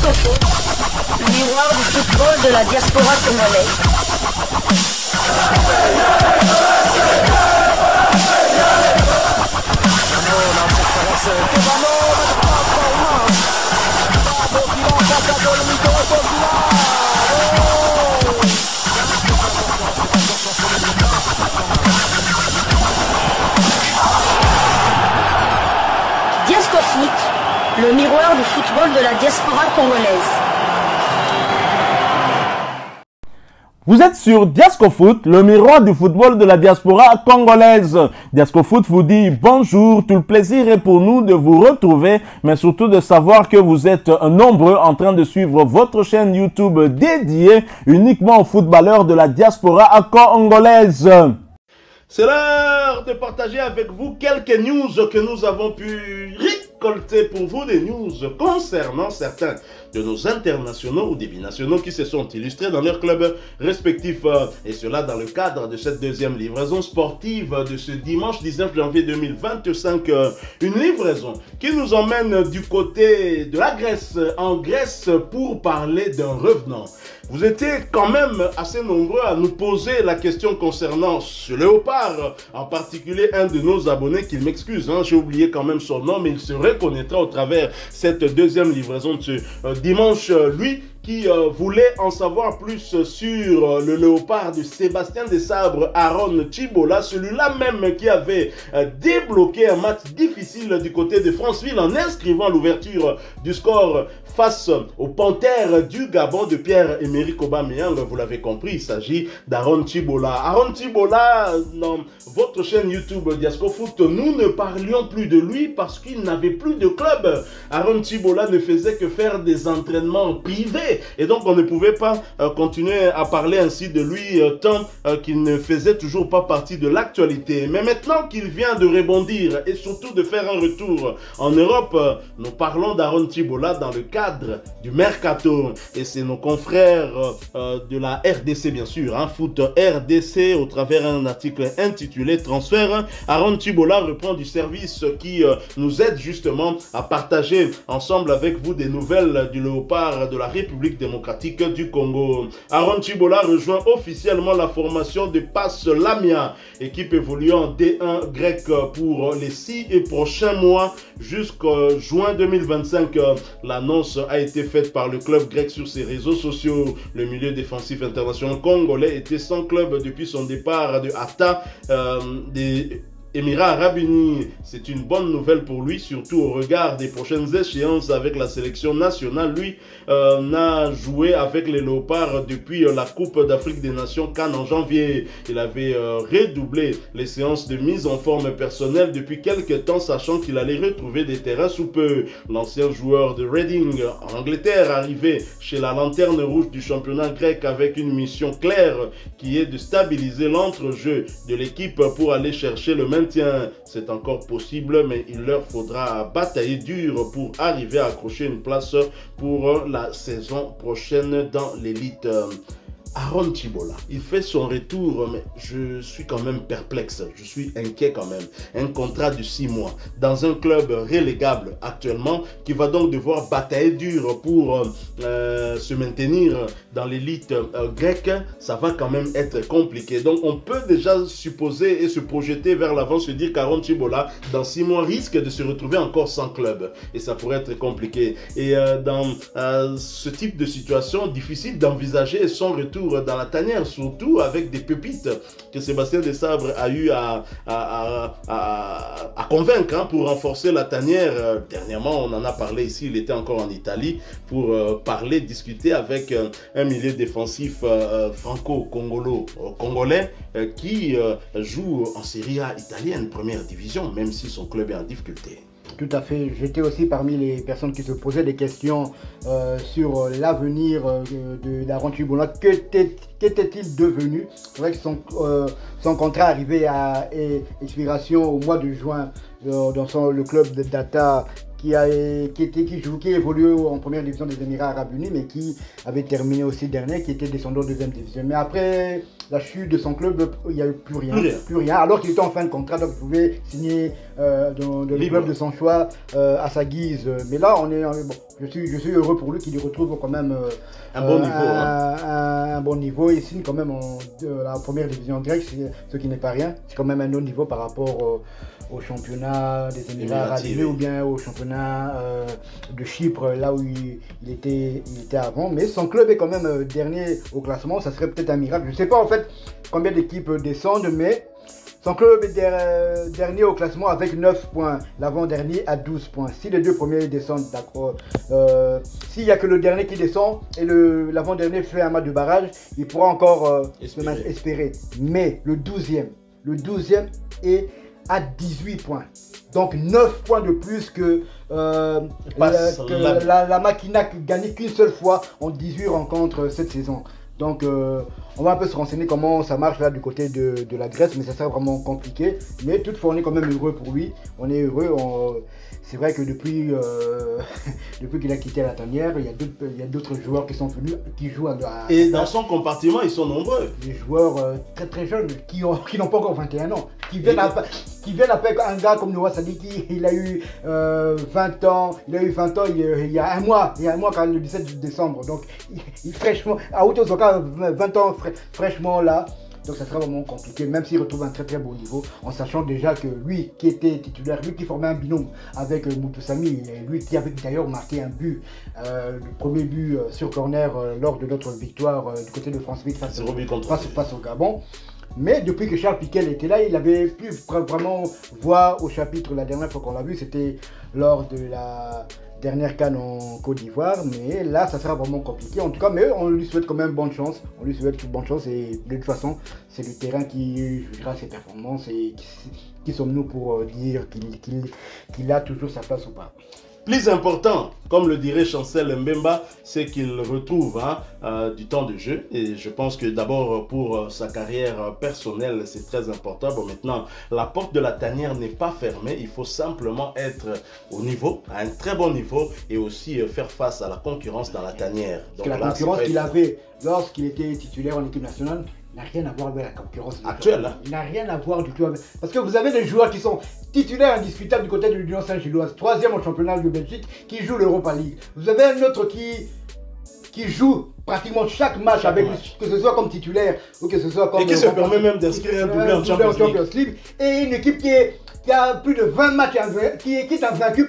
Diasco Foot, le miroir du football de la diaspora congolaise. Diasco Foot, le miroir du football de la diaspora congolaise. Vous êtes sur Diasco Foot, le miroir du football de la diaspora congolaise. Diasco Foot vous dit bonjour, tout le plaisir est pour nous de vous retrouver, mais surtout de savoir que vous êtes nombreux en train de suivre votre chaîne YouTube dédiée uniquement aux footballeurs de la diaspora congolaise. C'est l'heure de partager avec vous quelques news que nous avons pu récolter pour vous, des news concernant certains de nos internationaux ou des binationaux qui se sont illustrés dans leurs clubs respectifs. Et cela dans le cadre de cette deuxième livraison sportive de ce dimanche 19 janvier 2025. Une livraison qui nous emmène du côté de la Grèce, en Grèce, pour parler d'un revenant. Vous étiez quand même assez nombreux à nous poser la question concernant ce léopard, en particulier un de nos abonnés, qu'il m'excuse, hein, j'ai oublié quand même son nom, mais il se reconnaîtra au travers cette deuxième livraison de ce dimanche. Lui qui voulait en savoir plus sur le léopard de Sébastien Desabre, Aaron Chibola, celui-là même qui avait débloqué un match difficile du côté de Franceville en inscrivant l'ouverture du score face aux Panthères du Gabon de Pierre-Emerick Aubameyang. Vous l'avez compris, il s'agit d'Aaron Chibola. Aaron Chibola, dans votre chaîne YouTube Diasco Foot, nous ne parlions plus de lui parce qu'il n'avait plus de club. Aaron Chibola ne faisait que faire des entraînements privés. Et donc on ne pouvait pas continuer à parler ainsi de lui tant qu'il ne faisait toujours pas partie de l'actualité. Mais maintenant qu'il vient de rebondir et surtout de faire un retour en Europe, nous parlons d'Aaron Chibola dans le cadre du Mercato. Et c'est nos confrères de la RDC bien sûr, hein, Foot RDC, au travers d'un article intitulé Transfert. Aaron Chibola reprend du service qui nous aide justement à partager ensemble avec vous des nouvelles du léopard de la République démocratique du Congo. Aaron Chibola rejoint officiellement la formation de PAS Lamia, équipe évoluant en D1 grec pour les 6 prochains mois jusqu'en juin 2025. L'annonce a été faite par le club grec sur ses réseaux sociaux. Le milieu défensif international congolais était sans club depuis son départ de Hatta des Émirats Arabes Unis. C'est une bonne nouvelle pour lui, surtout au regard des prochaines échéances avec la sélection nationale. Lui n'a joué avec les Léopards depuis la Coupe d'Afrique des Nations Cannes en janvier. Il avait redoublé les séances de mise en forme personnelle depuis quelques temps, sachant qu'il allait retrouver des terrains sous peu. L'ancien joueur de Reading en Angleterre, arrivé chez la lanterne rouge du championnat grec avec une mission claire qui est de stabiliser l'entrejeu de l'équipe pour aller chercher le maintien. C'est encore possible, mais il leur faudra batailler dur pour arriver à accrocher une place pour la saison prochaine dans l'élite. Aaron Chibola, il fait son retour, mais je suis quand même perplexe, je suis inquiet quand même. Un contrat de 6 mois dans un club relégable actuellement qui va donc devoir batailler dur pour se maintenir dans l'élite grecque, ça va quand même être compliqué. Donc on peut déjà supposer et se projeter vers l'avant, se dire qu'Aaron Chibola dans 6 mois risque de se retrouver encore sans club et ça pourrait être compliqué. Et dans ce type de situation, difficile d'envisager son retour dans la tanière, surtout avec des pépites que Sébastien Desabre a eu à convaincre hein, pour renforcer la tanière. Dernièrement, on en a parlé ici, il était encore en Italie pour parler, discuter avec un milieu défensif franco-congolais qui joue en Serie A italienne, première division, même si son club est en difficulté. Tout à fait. J'étais aussi parmi les personnes qui se posaient des questions sur l'avenir d'Aaron Chibola. Qu'était-il devenu? C'est vrai que son contrat arrivait à expiration au mois de juin dans le club de Data qui évolue en première division des Émirats Arabes Unis, mais qui avait terminé aussi dernier, qui était descendu en deuxième division. Mais après la chute de son club, il n'y a eu plus rien. Alors qu'il était en fin de contrat, donc il pouvait signer dans le club de son choix à sa guise. Mais là, bon, je suis heureux pour lui qu'il y retrouve quand même un bon niveau. Un bon niveau. Il signe quand même la première division grecque, ce qui n'est pas rien. C'est quand même un autre niveau par rapport au championnat des Émirats Arabes Unis ou bien au championnat de Chypre, là où il était avant. Mais son club est quand même dernier au classement. Ça serait peut-être un miracle. Je ne sais pas en fait combien d'équipes descendent, mais son club est dernier au classement avec 9 points. L'avant-dernier à 12 points. Si les deux premiers descendent, d'accord. S'il n'y a que le dernier qui descend et l'avant-dernier fait un match de barrage, il pourra encore espérer. Mais le 12e est à 18 points. Donc 9 points de plus que la Machina qui gagnait qu'une seule fois en 18 rencontres cette saison. Donc on va un peu se renseigner comment ça marche là du côté de la Grèce, mais ça sera vraiment compliqué. Mais toutefois on est quand même heureux pour lui. On est heureux. C'est vrai que depuis qu'il a quitté la tanière, il y a d'autres joueurs qui sont venus, qui jouent et dans son compartiment, ils sont nombreux. Des joueurs très très jeunes qui n'ont pas encore 21 ans, qui viennent avec un gars comme Noah Sadiki. Il a eu 20 ans. Il y a un mois quand le 17 décembre. Donc fraîchement, à Otozoka, 20 ans fraîchement là. Donc ça sera vraiment compliqué, même s'il retrouve un très très bon niveau, en sachant déjà que lui qui était titulaire, lui qui formait un binôme avec Moutoussamy, lui qui avait d'ailleurs marqué un but, le premier but sur corner lors de notre victoire du côté de France 8 face au Gabon. Mais depuis que Charles Piquel était là, il avait pu vraiment voir au chapitre. La dernière fois qu'on l'a vu, c'était lors de la dernière CAN en Côte d'Ivoire, mais là ça sera vraiment compliqué en tout cas, mais on lui souhaite quand même bonne chance, et de toute façon c'est le terrain qui jugera ses performances et qui sommes-nous pour dire qu'il a toujours sa place ou pas. Plus important, comme le dirait Chancel Mbemba, c'est qu'il retrouve du temps de jeu. Et je pense que d'abord pour sa carrière personnelle, c'est très important. Bon, maintenant, la porte de la tanière n'est pas fermée. Il faut simplement être au niveau, à un très bon niveau, et aussi faire face à la concurrence dans la tanière. Donc, la concurrence qu'il avait lorsqu'il était titulaire en équipe nationale n'a rien à voir avec la concurrence actuelle. Il n'a rien à voir du tout avec... Parce que vous avez des joueurs qui sont titulaires indiscutables du côté de l'Union Saint-Gilloise, 3e au championnat de Belgique, qui joue l'Europa League. Vous avez un autre qui joue pratiquement chaque match, que ce soit comme titulaire ou que ce soit comme... Et qui se permet même d'inscrire un doublé en Champions League. Et une équipe qui a plus de 20 matchs, qui est invaincu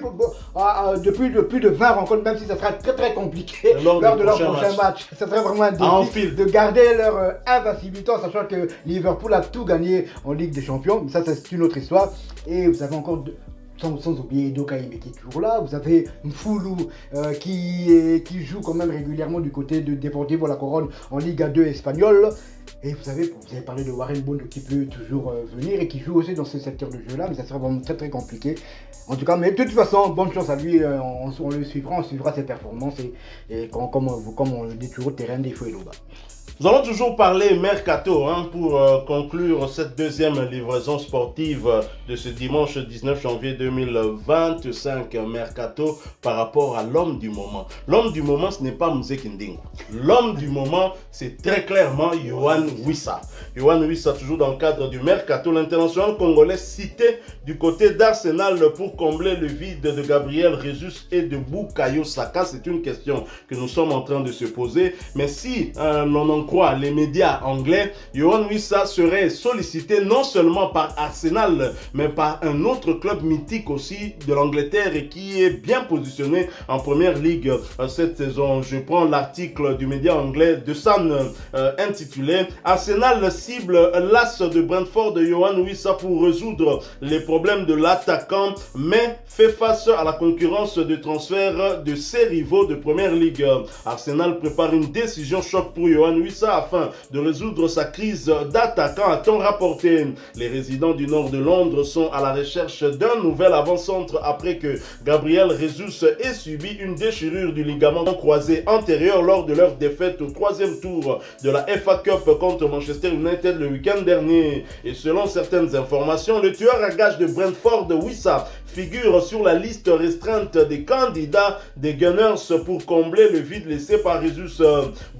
depuis plus de 20 rencontres, même si ça sera très très compliqué lors de leur prochain match. Ça serait vraiment un défi de garder leur invincibilité, en sachant que Liverpool a tout gagné en Ligue des Champions. Mais ça, c'est une autre histoire. Et vous avez encore... Sans oublier Dokaïme qui est toujours là. Vous avez Mfoulou qui joue quand même régulièrement du côté de Deportivo La Corogne en Liga 2 espagnole. Et vous avez parlé de Warren Bond qui peut toujours venir et qui joue aussi dans ce secteur de jeu là, mais ça sera vraiment très très compliqué. En tout cas, mais de toute façon, bonne chance à lui, on le suivra, ses performances et comme on le dit toujours, terrain des feux et l'eau-bas. Nous allons toujours parler mercato pour conclure cette deuxième livraison sportive de ce dimanche 19 janvier 2025 mercato par rapport à l'homme du moment. L'homme du moment, ce n'est pas Moussé Kinding. L'homme du moment, c'est très clairement Yohan Wissa. Yohan Wissa, toujours dans le cadre du mercato, l'international congolais cité du côté d'Arsenal pour combler le vide de Gabriel Jesus et de Bukayo Saka. C'est une question que nous sommes en train de se poser. Mais si l'on en croit les médias anglais, Yohan Wissa serait sollicité non seulement par Arsenal, mais par un autre club mythique aussi de l'Angleterre et qui est bien positionné en première ligue cette saison. Je prends l'article du média anglais The Sun intitulé Arsenal cible l'as de Brentford Yohan Wissa pour résoudre les problèmes de l'attaquant, mais fait face à la concurrence de transfert de ses rivaux de première ligue. Arsenal prépare une décision choc pour Yohan Wissa afin de résoudre sa crise d'attaquant, a-t-on rapporté. Les résidents du nord de Londres sont à la recherche d'un nouvel avant-centre après que Gabriel Jesus ait subi une déchirure du ligament croisé antérieur lors de leur défaite au 3e tour de la FA Cup contre Manchester United le week-end dernier. Et selon certaines informations, le tueur à gages de Brentford, Wissa, figure sur la liste restreinte des candidats des Gunners pour combler le vide laissé par Jesus.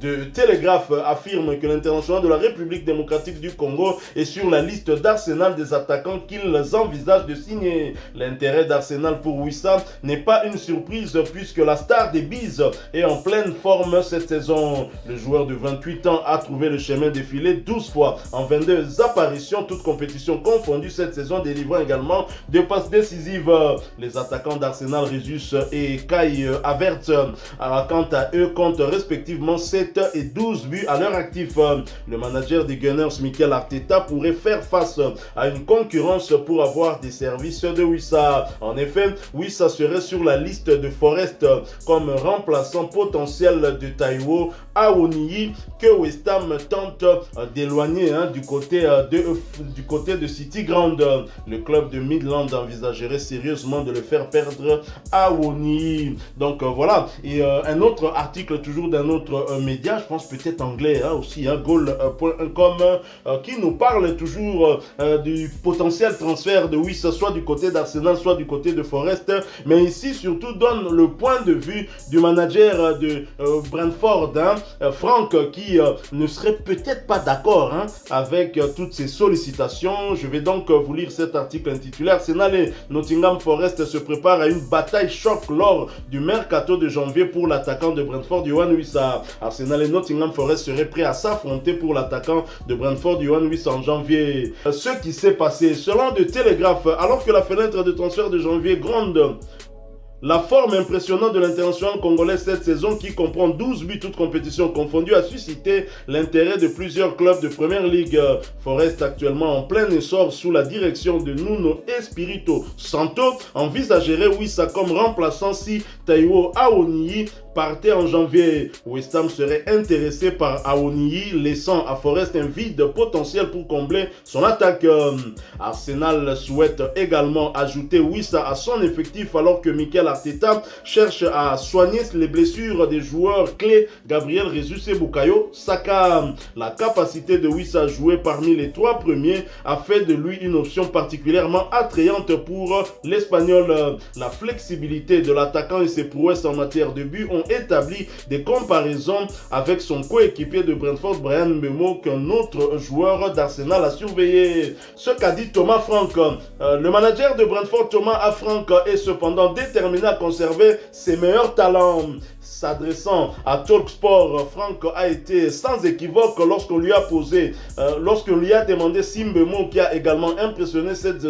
De Télégraphe affirme que l'international de la République démocratique du Congo est sur la liste d'Arsenal des attaquants qu'ils envisagent de signer. L'intérêt d'Arsenal pour Wissa n'est pas une surprise puisque la star des Bees est en pleine forme cette saison. Le joueur de 28 ans a trouvé le chemin défilé 12 fois en 22 apparitions, toutes compétitions confondues cette saison, délivrant également des passes décisives. Les attaquants d'Arsenal, Rezus et Kai Havertz, quant à eux, comptent respectivement 7 et 12 buts à leur actif. Le manager des Gunners, Mikel Arteta, pourrait faire face à une concurrence pour avoir des services de Wissa. En effet, Wissa serait sur la liste de Forest comme remplaçant potentiel de Taiwo Awoniyi que West Ham tente d'éloigner du côté de City Ground. Le club de Midland envisagerait sérieusement de le faire perdre à Awoniyi. Donc voilà. Et un autre article toujours d'un autre média, je pense peut-être anglais aussi, goal.com, qui nous parle toujours du potentiel transfert de Wissa, soit du côté d'Arsenal, soit du côté de Forest, mais ici surtout donne le point de vue du manager de Brentford, Franck, qui ne serait peut-être pas d'accord avec toutes ces sollicitations. Je vais donc vous lire cet article intitulé Arsenal et Nottingham Forest se préparent à une bataille choc lors du mercato de janvier pour l'attaquant de Brentford, Yohan Wissa. Arsenal et Nottingham Forest seraient prêts à s'affronter pour l'attaquant de Brentford, Yohan Wissa, en janvier. Ce qui s'est passé, selon de Télégraphe, alors que la fenêtre de transfert de janvier gronde, la forme impressionnante de l'international congolais cette saison, qui comprend 12 buts toutes compétitions confondues, a suscité l'intérêt de plusieurs clubs de première ligue. Forest, actuellement en plein essor sous la direction de Nuno Espirito Santo, envisagerait Wissa comme remplaçant si Taiwo Awoniyi partait en janvier. West Ham serait intéressé par Awoniyi, laissant à Forest un vide potentiel pour combler son attaque. Arsenal souhaite également ajouter Wissa à son effectif alors que Mikel Arteta cherche à soigner les blessures des joueurs clés Gabriel Jesus et Bukayo Saka. La capacité de Wissa à jouer parmi les 3 premiers a fait de lui une option particulièrement attrayante pour l'Espagnol. La flexibilité de l'attaquant et ses prouesses en matière de but ont établi des comparaisons avec son coéquipier de Brentford, Brian Mbeumo, qu'un autre joueur d'Arsenal a surveillé. Ce qu'a dit Thomas Frank, le manager de Brentford, Thomas Frank, est cependant déterminé à conserver ses meilleurs talents. S'adressant à Talksport, Frank a été sans équivoque lorsqu'on lui a demandé si Mbeumo, qui a également impressionné cette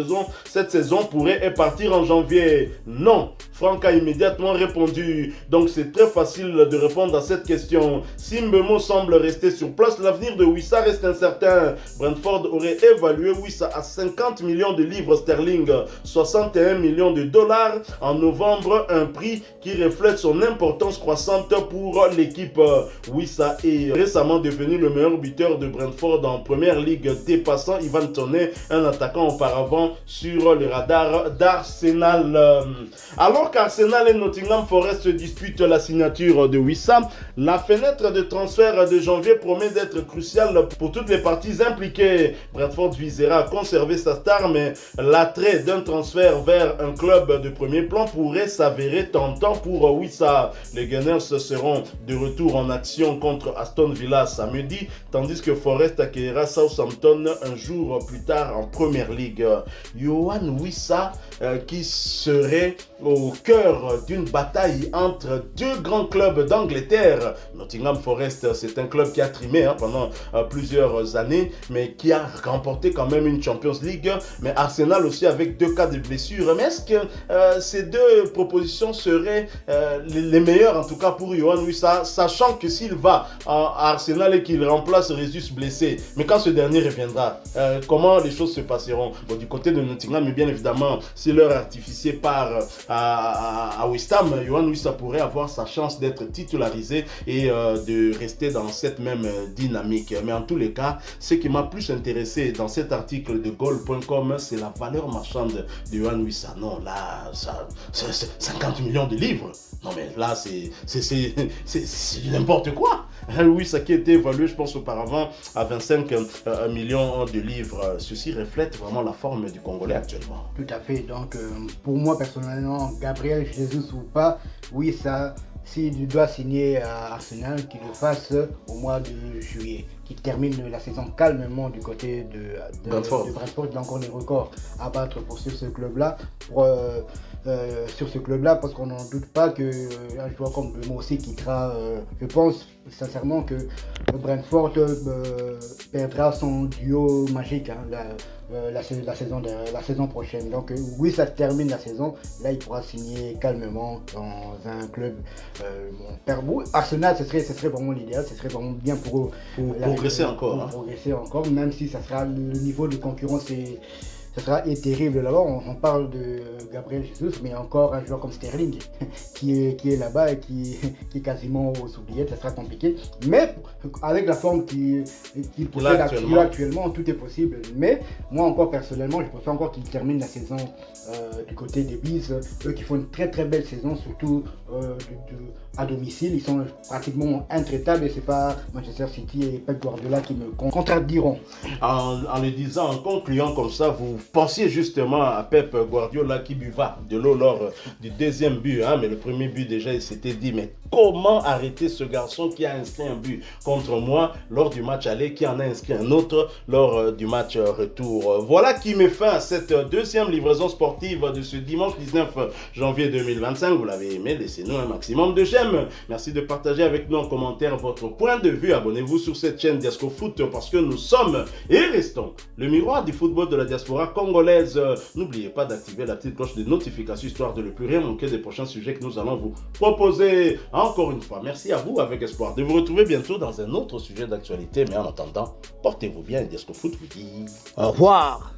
saison, pourrait partir en janvier. Non, Frank a immédiatement répondu. Donc c'est très facile de répondre à cette question. Si Mbeumo semble rester sur place, l'avenir de Wissa reste incertain. Brentford aurait évalué Wissa à 50 millions de livres sterling, 61 millions de dollars en novembre, un prix qui reflète son importance croissante pour l'équipe. Wissa est récemment devenu le meilleur buteur de Brentford en première ligue, dépassant Ivan Toney, un attaquant auparavant sur le radar d'Arsenal. Alors qu'Arsenal et Nottingham Forest se disputent la signature de Wissa, la fenêtre de transfert de janvier promet d'être cruciale pour toutes les parties impliquées. Brentford visera à conserver sa star, mais l'attrait d'un transfert vers un club de premier plan pourrait s'avérer tentant pour Wissa. Les Gunners seront de retour en action contre Aston Villa samedi, tandis que Forest accueillera Southampton un jour plus tard en première ligue. Yohan Wissa, qui serait au cœur d'une bataille entre 2 grands clubs d'Angleterre. Nottingham Forest, c'est un club qui a trimé pendant plusieurs années, mais qui a remporté quand même une Champions League. Mais Arsenal aussi, avec 2 cas de blessure. Mais est-ce que ces 2 propositions seraient les meilleures, en tout cas pour Yohan Wissa, sachant que s'il va à Arsenal et qu'il remplace Jesus blessé, mais quand ce dernier reviendra, comment les choses se passeront? Du côté de Nottingham, mais bien évidemment, si leur artificier part à West Ham, Yohan Wissa pourrait avoir sa chance d'être titularisé et de rester dans cette même dynamique. Mais en tous les cas, ce qui m'a plus intéressé dans cet article de goal.com, c'est la valeur marchande de Yohan Wissa. Non, là, c'est 50 millions de livres. Non, mais là, c'est n'importe quoi. Louis Saki était évalué, je pense, auparavant à 25 millions de livres. Ceci reflète vraiment la forme du Congolais actuellement. Tout à fait. Donc, pour moi, personnellement, Gabriel Jesus ou pas, oui, ça, s'il doit signer à Arsenal, qu'il le fasse au mois de juillet, qu'il termine la saison calmement du côté de Brentford. Il a encore des records à battre pour ce club-là. Sur ce club-là, parce qu'on n'en doute pas qu'un joueur comme Bemo aussi quittera. Je pense sincèrement que Brentford perdra son duo magique la saison prochaine. Donc oui, ça termine la saison. Là, il pourra signer calmement dans un club. Arsenal, ce serait vraiment l'idéal. Ce serait vraiment bien pour progresser encore. Progresser encore, même si ça sera le niveau de concurrence ça sera terrible là-bas. On parle de Gabriel Jesus, mais encore un joueur comme Sterling qui est là-bas et qui est quasiment aux oubliettes. Ça sera compliqué. Mais avec la forme qu'il possède actuellement, tout est possible. Mais moi encore personnellement, je préfère encore qu'il termine la saison du côté des Bees. Eux qui font une très très belle saison, surtout à domicile. Ils sont pratiquement intraitables et c'est pas Manchester City et Pep Guardiola qui me contrediront. En le disant, en concluant comme ça, vous pensiez justement à Pep Guardiola qui buva de l'eau lors du deuxième but, hein, mais le premier but déjà il s'était dit mais comment arrêter ce garçon qui a inscrit un but contre moi lors du match aller, qui en a inscrit un autre lors du match retour. Voilà qui met fin à cette deuxième livraison sportive de ce dimanche 19 janvier 2025. Vous l'avez aimé, laissez-nous un maximum de j'aime. Merci de partager avec nous en commentaire votre point de vue. Abonnez-vous sur cette chaîne Diasco Foot parce que nous sommes et restons le miroir du football de la diaspora congolaise. N'oubliez pas d'activer la petite cloche de notification histoire de ne plus rien manquer des prochains sujets que nous allons vous proposer. Encore une fois, merci à vous avec espoir de vous retrouver bientôt dans un autre sujet d'actualité. Mais en attendant, portez-vous bien et Diasco Foot vous dit au revoir.